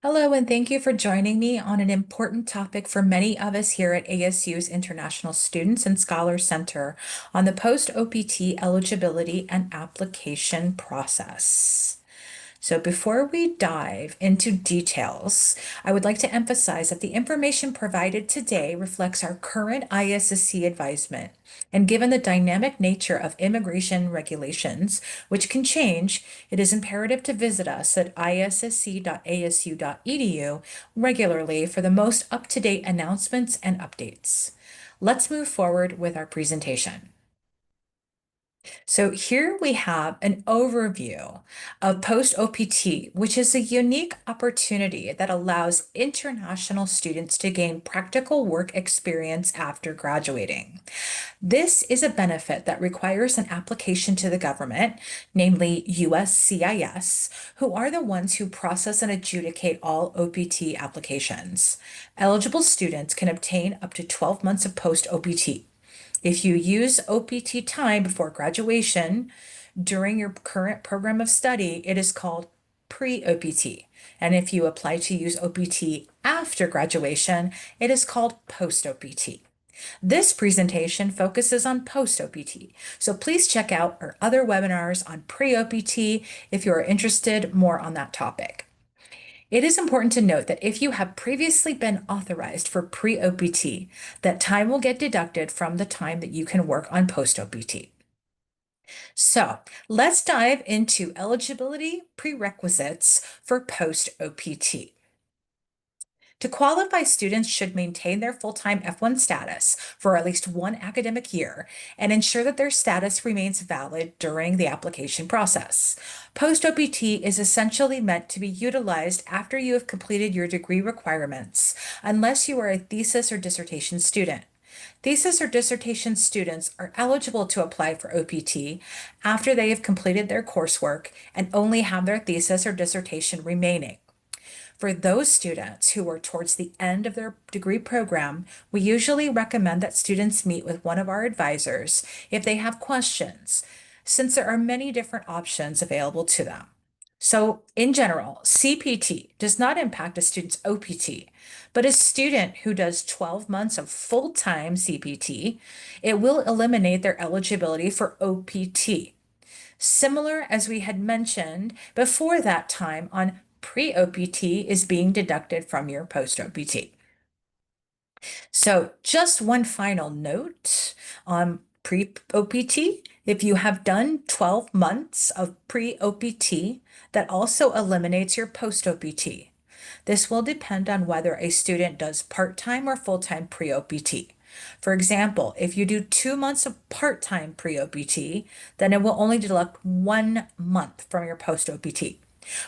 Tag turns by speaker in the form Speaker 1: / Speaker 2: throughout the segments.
Speaker 1: Hello, and thank you for joining me on an important topic for many of us here at ASU's International Students and Scholars Center on the post-OPT eligibility and application process. So before we dive into details, I would like to emphasize that the information provided today reflects our current ISSC advisement. And given the dynamic nature of immigration regulations, which can change, it is imperative to visit us at issc.asu.edu regularly for the most up-to-date announcements and updates. Let's move forward with our presentation. So here we have an overview of post-OPT, which is a unique opportunity that allows international students to gain practical work experience after graduating. This is a benefit that requires an application to the government, namely USCIS, who are the ones who process and adjudicate all OPT applications. Eligible students can obtain up to 12 months of post-OPT. If you use OPT time before graduation during your current program of study, it is called pre-OPT. And if you apply to use OPT after graduation, it is called post-OPT. This presentation focuses on post-OPT, so please check out our other webinars on pre-OPT if you are interested more on that topic. It is important to note that if you have previously been authorized for pre-OPT, that time will get deducted from the time that you can work on post-OPT. So let's dive into eligibility prerequisites for post-OPT. To qualify, students should maintain their full-time F1 status for at least one academic year and ensure that their status remains valid during the application process. Post-OPT is essentially meant to be utilized after you have completed your degree requirements, unless you are a thesis or dissertation student. Thesis or dissertation students are eligible to apply for OPT after they have completed their coursework and only have their thesis or dissertation remaining. For those students who are towards the end of their degree program, we usually recommend that students meet with one of our advisors if they have questions, since there are many different options available to them. So in general, CPT does not impact a student's OPT, but a student who does 12 months of full-time CPT, it will eliminate their eligibility for OPT. Similar as we had mentioned before that time on pre-OPT is being deducted from your post-OPT. So just one final note on pre-OPT. If you have done 12 months of pre-OPT, that also eliminates your post-OPT. This will depend on whether a student does part-time or full-time pre-OPT. For example, if you do 2 months of part-time pre-OPT, then it will only deduct 1 month from your post-OPT.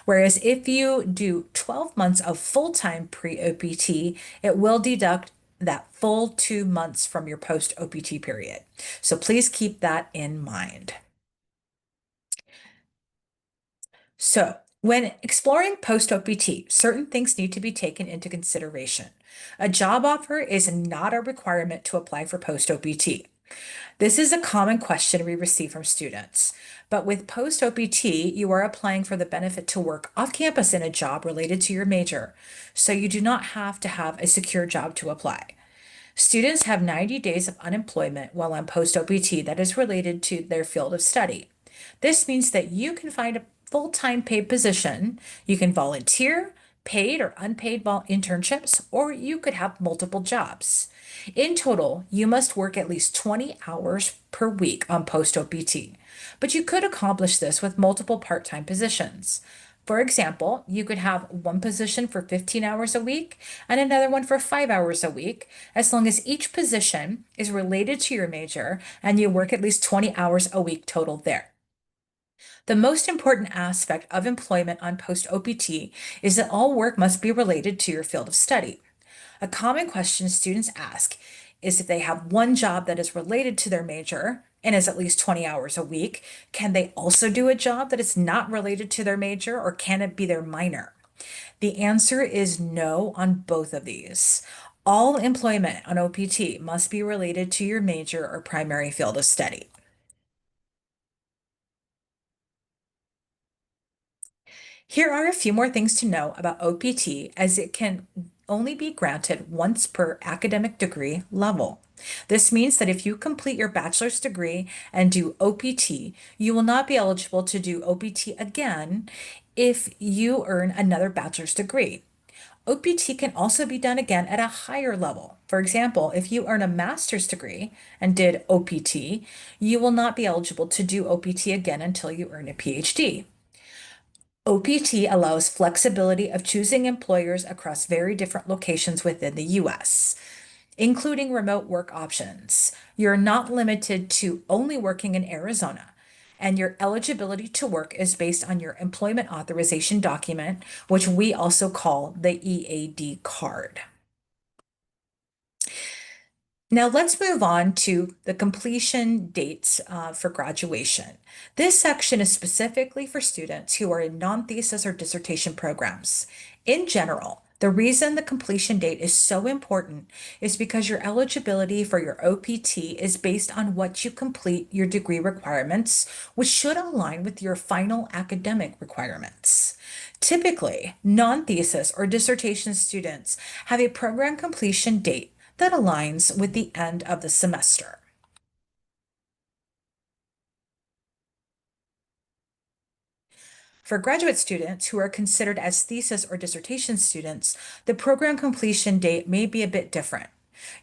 Speaker 1: Whereas if you do 12 months of full-time pre-OPT, it will deduct that full 2 months from your post-OPT period. So please keep that in mind. So when exploring post-OPT, certain things need to be taken into consideration. A job offer is not a requirement to apply for post-OPT. This is a common question we receive from students. But with post-OPT, you are applying for the benefit to work off campus in a job related to your major, so you do not have to have a secure job to apply. Students have 90 days of unemployment while on post-OPT that is related to their field of study. This means that you can find a full-time paid position, you can volunteer, paid or unpaid internships, or you could have multiple jobs. In total, you must work at least 20 hours per week on post-OPT, but you could accomplish this with multiple part-time positions. For example, you could have one position for 15 hours a week and another one for 5 hours a week, as long as each position is related to your major and you work at least 20 hours a week total there. The most important aspect of employment on post-OPT is that all work must be related to your field of study. A common question students ask is if they have one job that is related to their major and is at least 20 hours a week, can they also do a job that is not related to their major, or can it be their minor? The answer is no on both of these. All employment on OPT must be related to your major or primary field of study. Here are a few more things to know about OPT, as it can only be granted once per academic degree level. This means that if you complete your bachelor's degree and do OPT, you will not be eligible to do OPT again if you earn another bachelor's degree. OPT can also be done again at a higher level. For example, if you earn a master's degree and did OPT, you will not be eligible to do OPT again until you earn a PhD. OPT allows flexibility of choosing employers across very different locations within the US, including remote work options. You're not limited to only working in Arizona, and your eligibility to work is based on your employment authorization document, which we also call the EAD card. Now let's move on to the completion dates for graduation. This section is specifically for students who are in non-thesis or dissertation programs. In general, the reason the completion date is so important is because your eligibility for your OPT is based on what you complete your degree requirements, which should align with your final academic requirements. Typically, non-thesis or dissertation students have a program completion date that aligns with the end of the semester. For graduate students who are considered as thesis or dissertation students, the program completion date may be a bit different.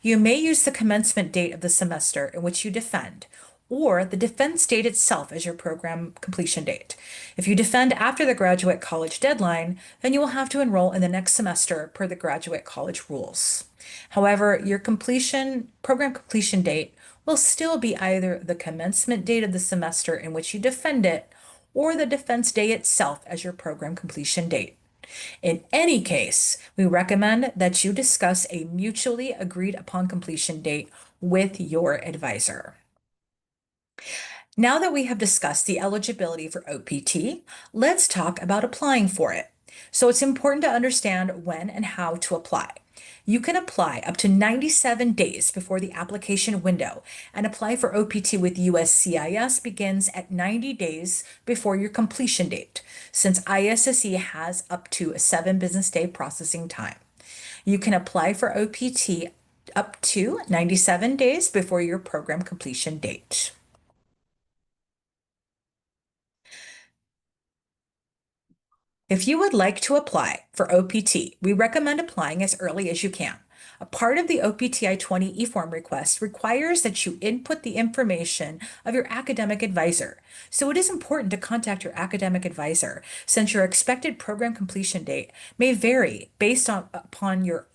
Speaker 1: You may use the commencement date of the semester in which you defend, or the defense date itself as your program completion date. If you defend after the graduate college deadline, then you will have to enroll in the next semester per the graduate college rules. However, your program completion date will still be either the commencement date of the semester in which you defend it, or the defense day itself as your program completion date. In any case, we recommend that you discuss a mutually agreed upon completion date with your advisor. Now that we have discussed the eligibility for OPT, let's talk about applying for it. So it's important to understand when and how to apply. You can apply up to 97 days before the application window, and apply for OPT with USCIS begins at 90 days before your completion date, since ISSC has up to a 7 business day processing time. You can apply for OPT up to 97 days before your program completion date. If you would like to apply for OPT, we recommend applying as early as you can. A part of the OPT I-20 eForm request requires that you input the information of your academic advisor. So it is important to contact your academic advisor, since your expected program completion date may vary based upon your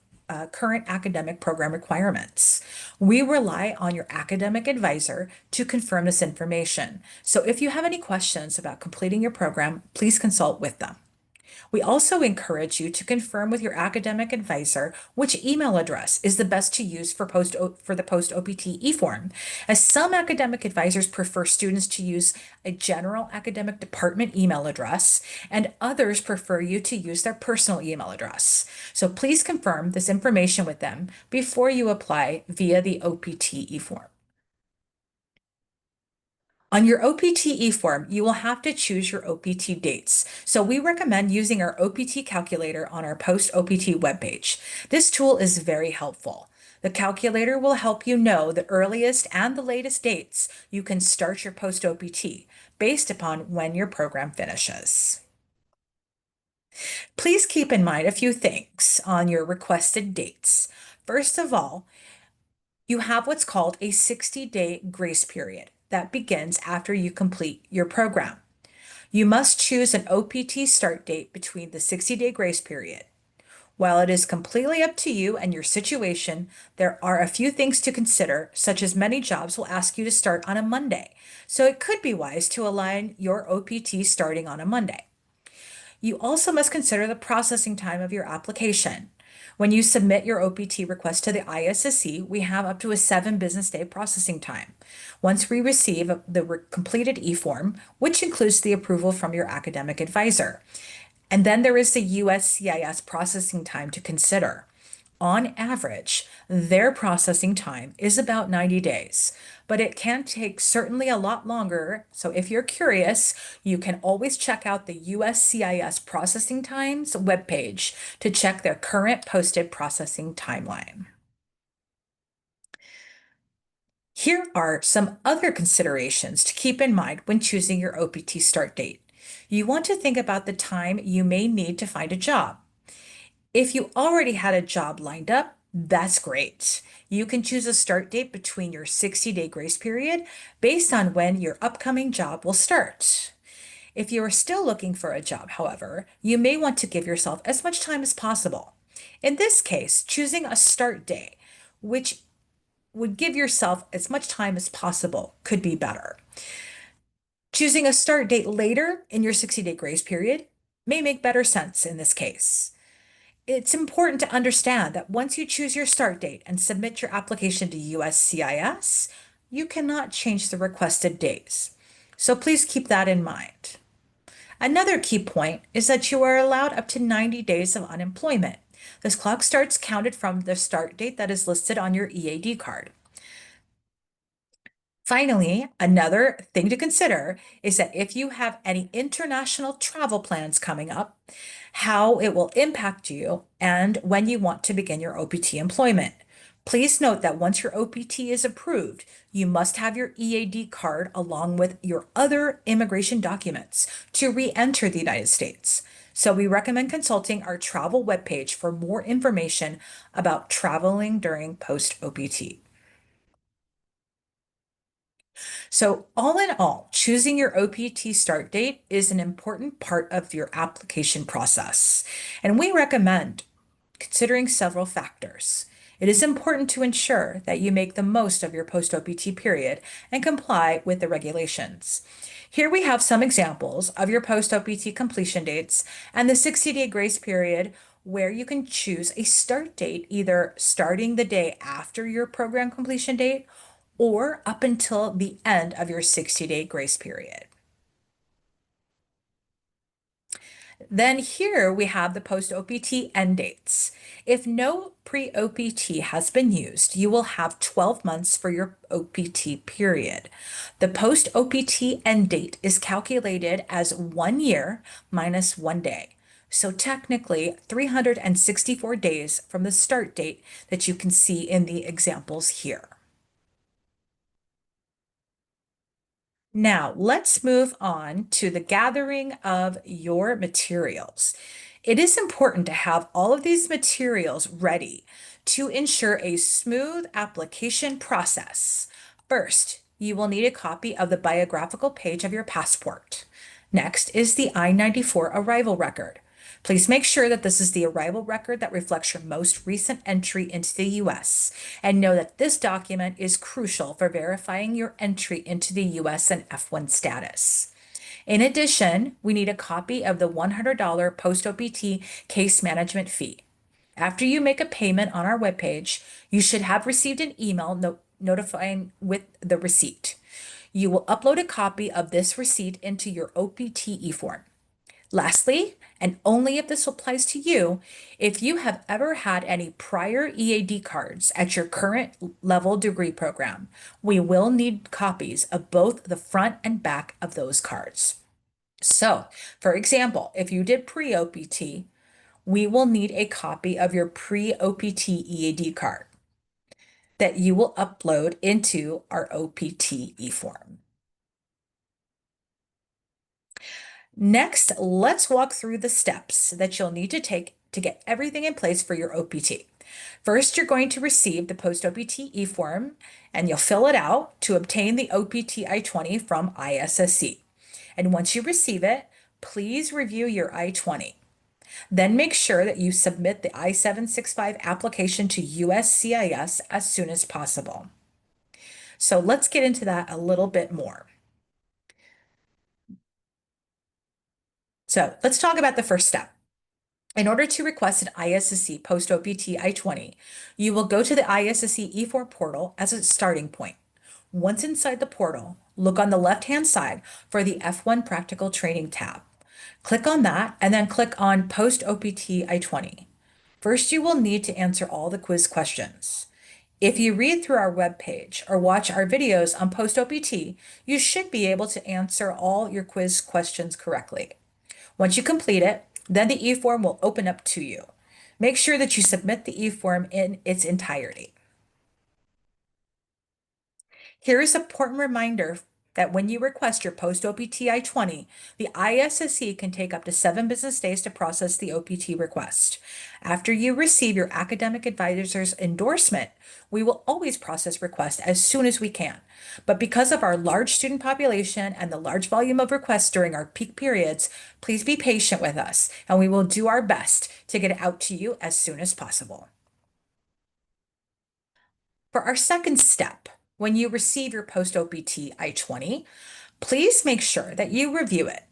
Speaker 1: current academic program requirements. We rely on your academic advisor to confirm this information. So if you have any questions about completing your program, please consult with them. We also encourage you to confirm with your academic advisor which email address is the best to use for the post-OPT eForm, as some academic advisors prefer students to use a general academic department email address, and others prefer you to use their personal email address. So please confirm this information with them before you apply via the OPT eForm. On your OPT eForm, you will have to choose your OPT dates. So we recommend using our OPT calculator on our post-OPT webpage. This tool is very helpful. The calculator will help you know the earliest and the latest dates you can start your post-OPT based upon when your program finishes. Please keep in mind a few things on your requested dates. First of all, you have what's called a 60-day grace period that begins after you complete your program. You must choose an OPT start date between the 60-day grace period. While it is completely up to you and your situation, there are a few things to consider, such as many jobs will ask you to start on a Monday. So it could be wise to align your OPT starting on a Monday. You also must consider the processing time of your application. When you submit your OPT request to the ISSC, we have up to a 7 business day processing time. Once we receive the completed eForm, which includes the approval from your academic advisor. And then there is the USCIS processing time to consider. on average, their processing time is about 90 days, but it can take certainly a lot longer. So if you're curious, you can always check out the USCIS processing times webpage to check their current posted processing timeline. Here are some other considerations to keep in mind when choosing your OPT start date. You want to think about the time you may need to find a job. If you already had a job lined up, that's great. You can choose a start date between your 60-day grace period based on when your upcoming job will start. If you are still looking for a job, however, you may want to give yourself as much time as possible. In this case, choosing a start date, which would give yourself as much time as possible, could be better. Choosing a start date later in your 60-day grace period may make better sense in this case. It's important to understand that once you choose your start date and submit your application to USCIS, you cannot change the requested days. So please keep that in mind. Another key point is that you are allowed up to 90 days of unemployment. This clock starts counted from the start date that is listed on your EAD card. Finally, another thing to consider is that if you have any international travel plans coming up, how it will impact you and when you want to begin your OPT employment. Please note that once your OPT is approved, you must have your EAD card along with your other immigration documents to re-enter the United States. So we recommend consulting our travel webpage for more information about traveling during post-OPT. So, all in all, choosing your OPT start date is an important part of your application process, and we recommend considering several factors. It is important to ensure that you make the most of your post-OPT period and comply with the regulations. Here we have some examples of your post-OPT completion dates and the 60-day grace period where you can choose a start date, either starting the day after your program completion date or up until the end of your 60-day grace period. Then here we have the post-OPT end dates. If no pre-OPT has been used, you will have 12 months for your OPT period. The post-OPT end date is calculated as 1 year minus 1 day. So technically 364 days from the start date that you can see in the examples here. Now, let's move on to the gathering of your materials. It is important to have all of these materials ready to ensure a smooth application process. First, you will need a copy of the biographical page of your passport. Next is the I-94 arrival record. Please make sure that this is the arrival record that reflects your most recent entry into the US, and know that this document is crucial for verifying your entry into the US and F1 status. In addition, we need a copy of the $100 post-OPT case management fee. After you make a payment on our webpage, you should have received an email notifying with the receipt. You will upload a copy of this receipt into your OPT eForm. Lastly, and only if this applies to you, if you have ever had any prior EAD cards at your current level degree program, we will need copies of both the front and back of those cards. So, for example, if you did pre-OPT, we will need a copy of your pre-OPT EAD card that you will upload into our OPT eForm. Next, let's walk through the steps that you'll need to take to get everything in place for your OPT. First, you're going to receive the post-OPT eForm, and you'll fill it out to obtain the OPT I-20 from ISSC. And once you receive it, please review your I-20. Then make sure that you submit the I-765 application to USCIS as soon as possible. So let's get into that a little bit more. So let's talk about the first step. In order to request an ISSC post-OPT I-20, you will go to the ISSC eForm portal as a starting point. Once inside the portal, look on the left-hand side for the F1 Practical Training tab. Click on that and then click on Post-OPT I-20. First, you will need to answer all the quiz questions. If you read through our webpage or watch our videos on post-OPT, you should be able to answer all your quiz questions correctly. Once you complete it, then the eForm will open up to you. Make sure that you submit the eForm in its entirety. Here is an important reminder that when you request your post-OPT I-20, the ISSC can take up to 7 business days to process the OPT request. After you receive your academic advisor's endorsement, we will always process requests as soon as we can. But because of our large student population and the large volume of requests during our peak periods, please be patient with us, and we will do our best to get it out to you as soon as possible. For our second step, when you receive your post-OPT I-20, please make sure that you review it.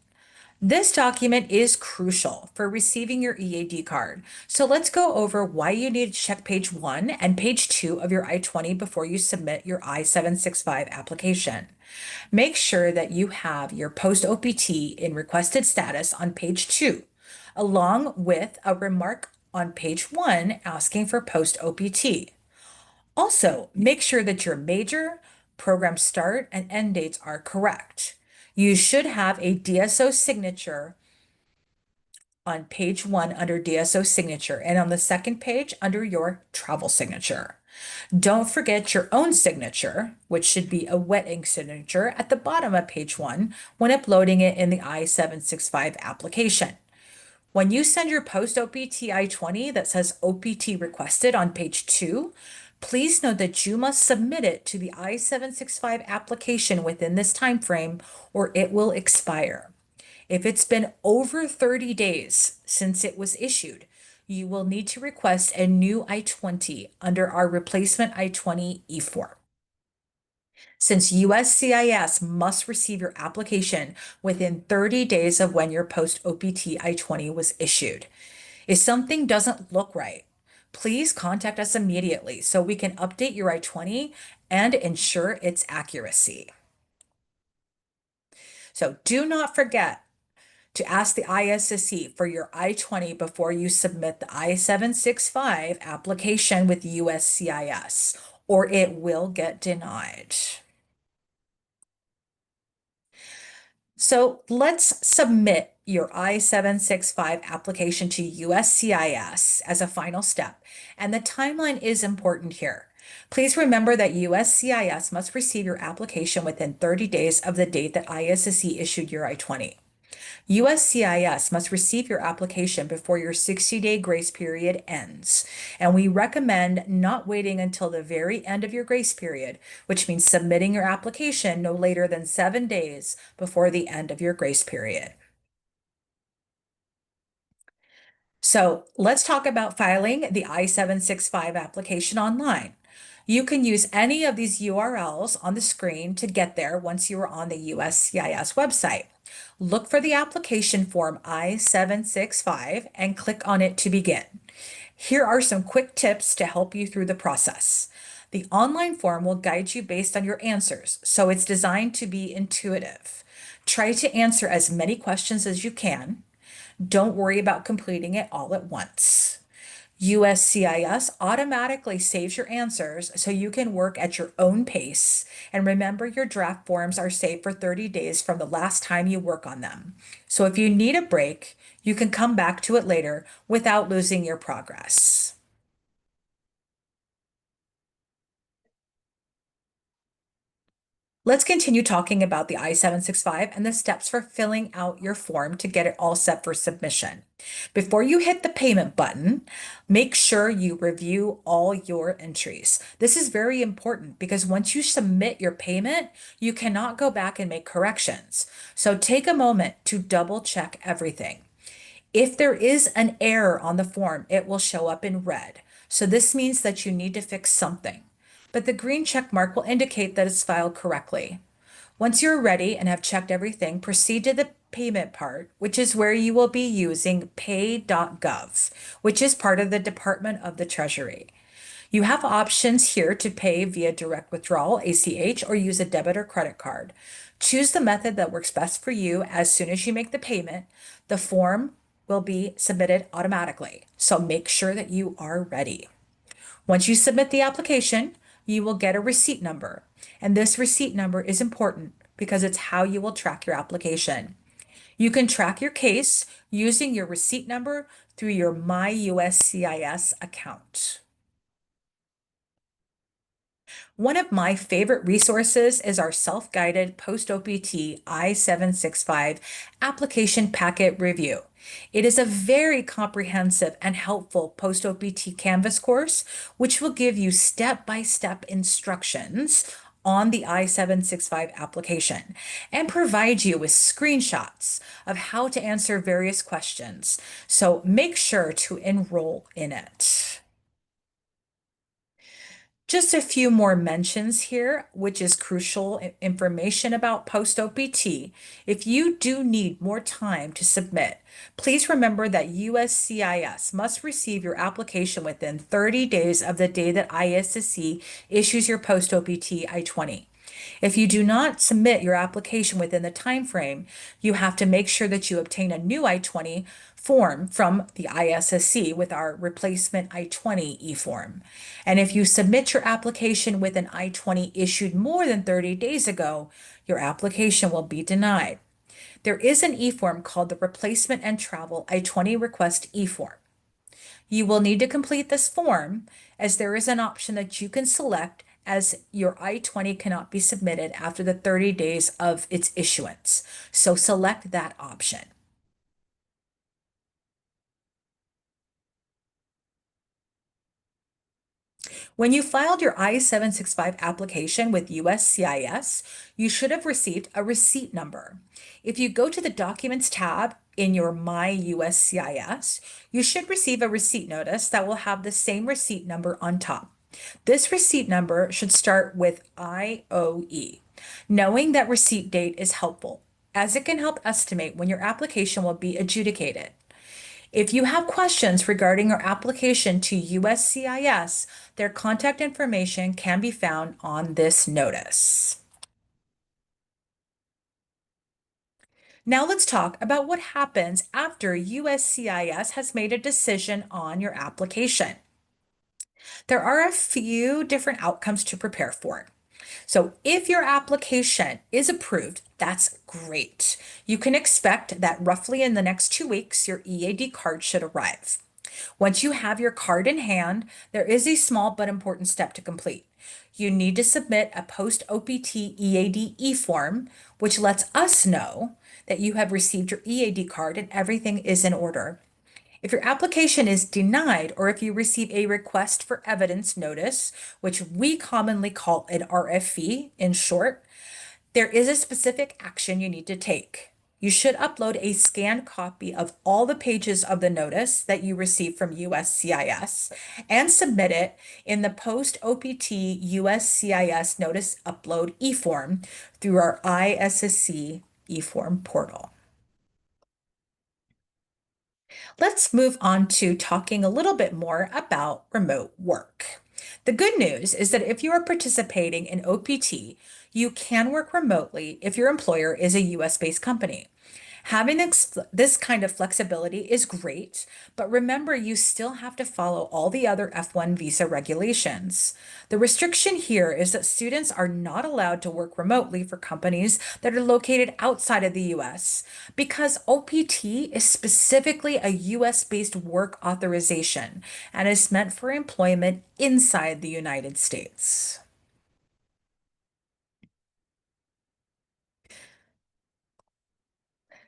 Speaker 1: This document is crucial for receiving your EAD card. So let's go over why you need to check page 1 and page 2 of your I-20 before you submit your I-765 application. Make sure that you have your post-OPT in requested status on page 2, along with a remark on page 1 asking for post-OPT. Also, make sure that your major, program start, and end dates are correct. You should have a DSO signature on page 1 under DSO signature and on the second page under your travel signature. Don't forget your own signature, which should be a wet ink signature at the bottom of page 1 when uploading it in the I-765 application. When you send your post-OPT I-20 that says OPT requested on page 2, please note that you must submit it to the I-765 application within this time frame or it will expire. If it's been over 30 days since it was issued, you will need to request a new I-20 under our replacement I-20 eForm. Since USCIS must receive your application within 30 days of when your post-OPT I-20 was issued. If something doesn't look right, please contact us immediately so we can update your I-20 and ensure its accuracy. So do not forget to ask the ISSC for your I-20 before you submit the I-765 application with USCIS, or it will get denied. So let's submit your I-765 application to USCIS as a final step, and the timeline is important here. Please remember that USCIS must receive your application within 30 days of the date that ISSC issued your I-20. USCIS must receive your application before your 60-day grace period ends, and we recommend not waiting until the very end of your grace period, which means submitting your application no later than 7 days before the end of your grace period. So let's talk about filing the I-765 application online. You can use any of these URLs on the screen to get there once you are on the USCIS website. Look for the application form I-765 and click on it to begin. Here are some quick tips to help you through the process. The online form will guide you based on your answers, so it's designed to be intuitive. Try to answer as many questions as you can. Don't worry about completing it all at once. USCIS automatically saves your answers so you can work at your own pace. And remember, your draft forms are saved for 30 days from the last time you work on them. So if you need a break, you can come back to it later without losing your progress. Let's continue talking about the I-765 and the steps for filling out your form to get it all set for submission. Before you hit the payment button, make sure you review all your entries. This is very important because once you submit your payment, you cannot go back and make corrections. So take a moment to double check everything. If there is an error on the form, it will show up in red. So this means that you need to fix something, but the green check mark will indicate that it's filed correctly. Once you're ready and have checked everything, proceed to the payment part, which is where you will be using pay.gov, which is part of the Department of the Treasury. You have options here to pay via direct withdrawal, ACH, or use a debit or credit card. Choose the method that works best for you as soon as you make the payment. The form will be submitted automatically. So make sure that you are ready. Once you submit the application, you will get a receipt number. And this receipt number is important because it's how you will track your application. You can track your case using your receipt number through your My USCIS account. One of my favorite resources is our self-guided post-OPT I-765 application packet review. It is a very comprehensive and helpful post-OPT Canvas course, which will give you step-by-step instructions on the I-765 application and provide you with screenshots of how to answer various questions. So make sure to enroll in it. Just a few more mentions here, which is crucial information about post-OPT. If you do need more time to submit, please remember that USCIS must receive your application within 30 days of the day that ISSC issues your post-OPT I-20. If you do not submit your application within the time frame, you have to make sure that you obtain a new I-20 form from the ISSC with our replacement I-20 eForm. And if you submit your application with an I-20 issued more than 30 days ago, your application will be denied. There is an eForm called the Replacement and Travel I-20 Request eForm. You will need to complete this form as there is an option that you can select as your I-20 cannot be submitted after the 30 days of its issuance. So select that option. When you filed your I-765 application with USCIS, you should have received a receipt number. If you go to the Documents tab in your My USCIS, you should receive a receipt notice that will have the same receipt number on top. This receipt number should start with IOE. Knowing that receipt date is helpful, as it can help estimate when your application will be adjudicated. If you have questions regarding your application to USCIS, their contact information can be found on this notice. Now let's talk about what happens after USCIS has made a decision on your application. There are a few different outcomes to prepare for. So if your application is approved, that's great. You can expect that roughly in the next 2 weeks, your EAD card should arrive. Once you have your card in hand, there is a small but important step to complete. You need to submit a post-OPT EAD eForm, which lets us know that you have received your EAD card and everything is in order. If your application is denied, or if you receive a request for evidence notice, which we commonly call an RFE in short, there is a specific action you need to take. You should upload a scanned copy of all the pages of the notice that you received from USCIS and submit it in the post-OPT USCIS notice upload eForm through our ISSC eForm portal. Let's move on to talking a little bit more about remote work. The good news is that if you are participating in OPT, you can work remotely if your employer is a US-based company. Having this kind of flexibility is great, but remember you still have to follow all the other F1 visa regulations. The restriction here is that students are not allowed to work remotely for companies that are located outside of the US because OPT is specifically a US-based work authorization and is meant for employment inside the United States.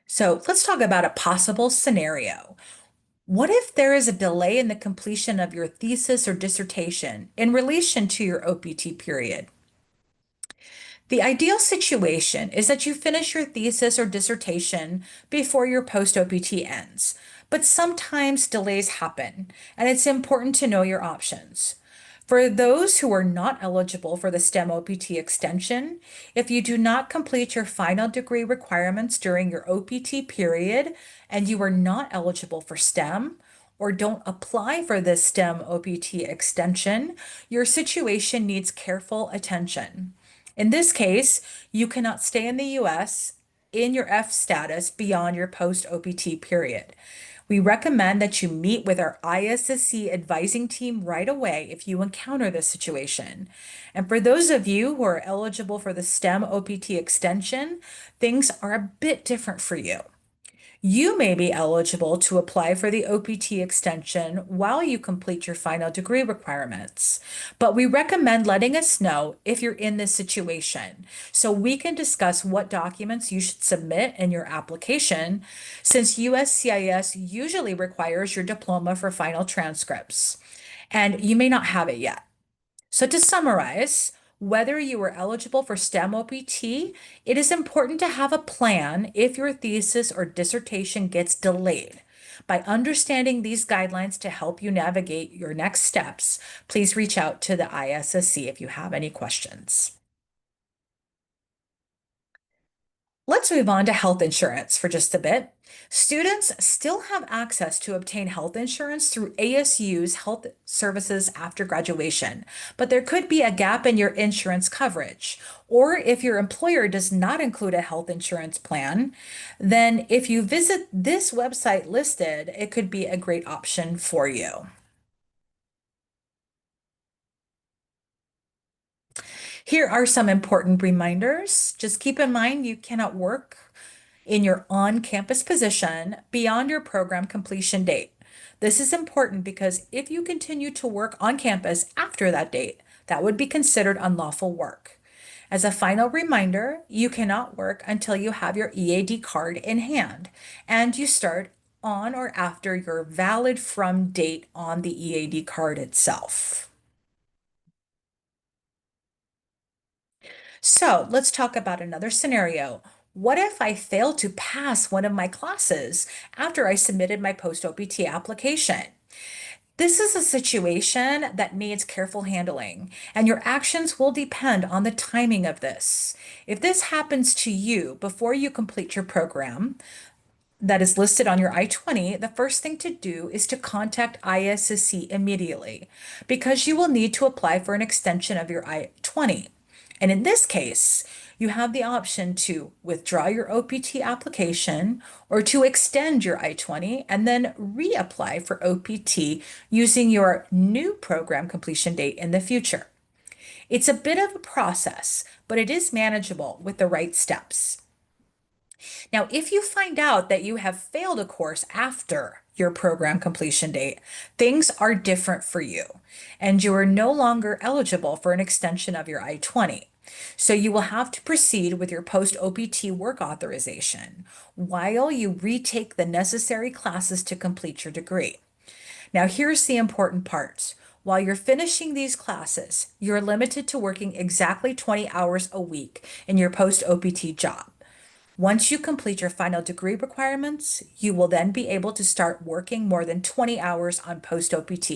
Speaker 1: So let's talk about a possible scenario. What if there is a delay in the completion of your thesis or dissertation in relation to your OPT period? The ideal situation is that you finish your thesis or dissertation before your post-OPT ends, but sometimes delays happen, and it's important to know your options. For those who are not eligible for the STEM OPT extension, if you do not complete your final degree requirements during your OPT period and you are not eligible for STEM, or don't apply for this STEM OPT extension, your situation needs careful attention. In this case, you cannot stay in the US in your F status beyond your post-OPT period. We recommend that you meet with our ISSC advising team right away if you encounter this situation. And for those of you who are eligible for the STEM OPT extension, things are a bit different for you. You may be eligible to apply for the OPT extension while you complete your final degree requirements, but we recommend letting us know if you're in this situation so we can discuss what documents you should submit in your application, since USCIS usually requires your diploma for final transcripts, and you may not have it yet. So to summarize, whether you are eligible for STEM OPT, it is important to have a plan if your thesis or dissertation gets delayed. By understanding these guidelines to help you navigate your next steps, please reach out to the ISSC if you have any questions. Let's move on to health insurance for just a bit. Students still have access to obtain health insurance through ASU's health services after graduation, but there could be a gap in your insurance coverage. Or if your employer does not include a health insurance plan, then if you visit this website listed, it could be a great option for you. Here are some important reminders. Just keep in mind you cannot work in your on-campus position beyond your program completion date. This is important because if you continue to work on campus after that date, that would be considered unlawful work. As a final reminder, you cannot work until you have your EAD card in hand and you start on or after your valid from date on the EAD card itself. So let's talk about another scenario. What if I failed to pass one of my classes after I submitted my post-OPT application? This is a situation that needs careful handling, and your actions will depend on the timing of this. If this happens to you before you complete your program, that is listed on your I-20, the first thing to do is to contact ISSC immediately because you will need to apply for an extension of your I-20. And in this case, you have the option to withdraw your OPT application or to extend your I-20 and then reapply for OPT using your new program completion date in the future. It's a bit of a process, but it is manageable with the right steps. Now, if you find out that you have failed a course after your program completion date, things are different for you, and you are no longer eligible for an extension of your I-20. So you will have to proceed with your post-OPT work authorization while you retake the necessary classes to complete your degree. Now, here's the important part. While you're finishing these classes, you're limited to working exactly 20 hours a week in your post-OPT job. Once you complete your final degree requirements, you will then be able to start working more than 20 hours on post-OPT.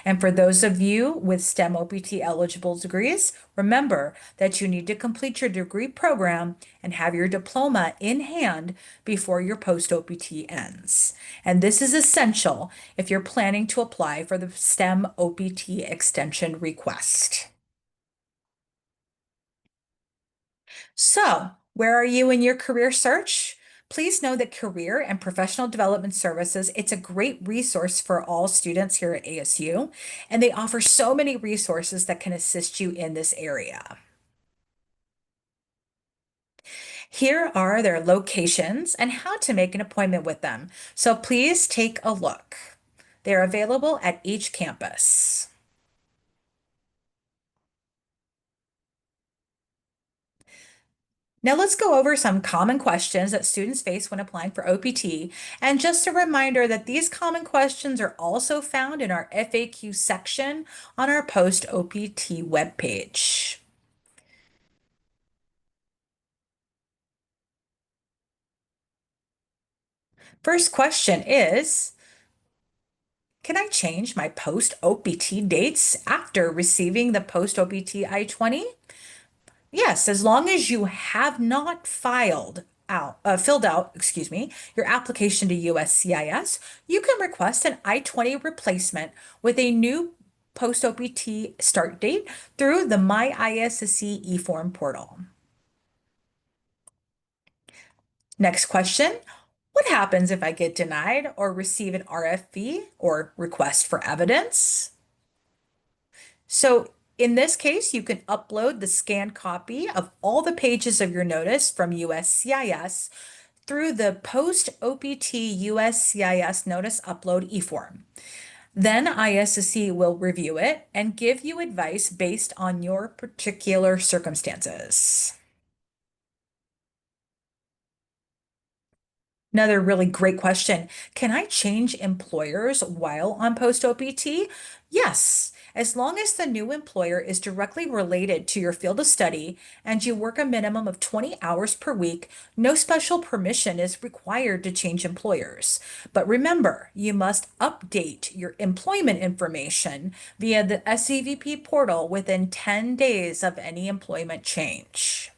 Speaker 1: And for those of you with STEM OPT eligible degrees, remember that you need to complete your degree program and have your diploma in hand before your post-OPT ends. And this is essential if you're planning to apply for the STEM OPT extension request. So, where are you in your career search? Please know that Career and Professional Development Services, it's a great resource for all students here at ASU, and they offer so many resources that can assist you in this area. Here are their locations and how to make an appointment with them. So please take a look. They're available at each campus. Now let's go over some common questions that students face when applying for OPT. And just a reminder that these common questions are also found in our FAQ section on our post-OPT webpage. First question is, can I change my post-OPT dates after receiving the post-OPT I-20? Yes, as long as you have not filled out, your application to USCIS, you can request an I-20 replacement with a new post-OPT start date through the My ISSC eForm portal. Next question. What happens if I get denied or receive an RFE or request for evidence? So in this case, you can upload the scanned copy of all the pages of your notice from USCIS through the post OPT USCIS notice upload eForm. Then ISSC will review it and give you advice based on your particular circumstances. Another really great question. Can I change employers while on post OPT? Yes, as long as the new employer is directly related to your field of study and you work a minimum of 20 hours per week, no special permission is required to change employers. But remember, you must update your employment information via the SEVP portal within 10 days of any employment change.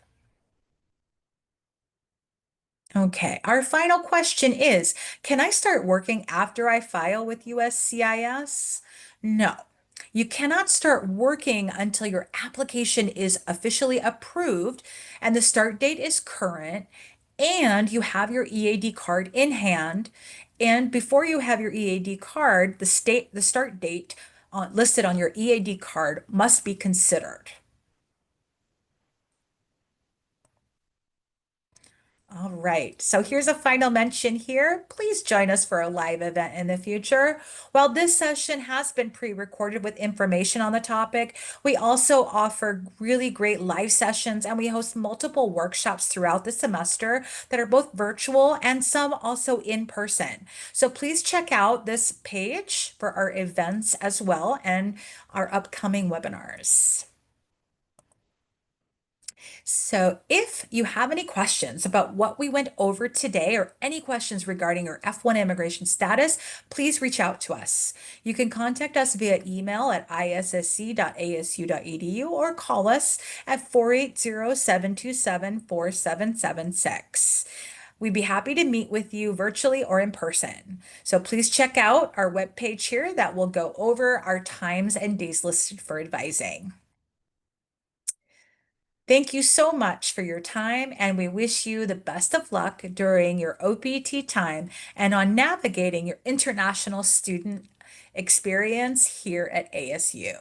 Speaker 1: Okay, our final question is, can I start working after I file with USCIS? No, you cannot start working until your application is officially approved and the start date is current and you have your EAD card in hand. And before you have your EAD card, the start date listed on your EAD card must be considered. All right, so here's a final mention here. Please join us for a live event in the future. While this session has been pre-recorded with information on the topic, we also offer really great live sessions and we host multiple workshops throughout the semester that are both virtual and some also in person. So please check out this page for our events as well and our upcoming webinars. So, if you have any questions about what we went over today or any questions regarding your F1 immigration status, please reach out to us. You can contact us via email at issc.asu.edu or call us at 480-727-4776. We'd be happy to meet with you virtually or in person. So please check out our webpage here that will go over our times and days listed for advising. Thank you so much for your time, and we wish you the best of luck during your OPT time and on navigating your international student experience here at ASU.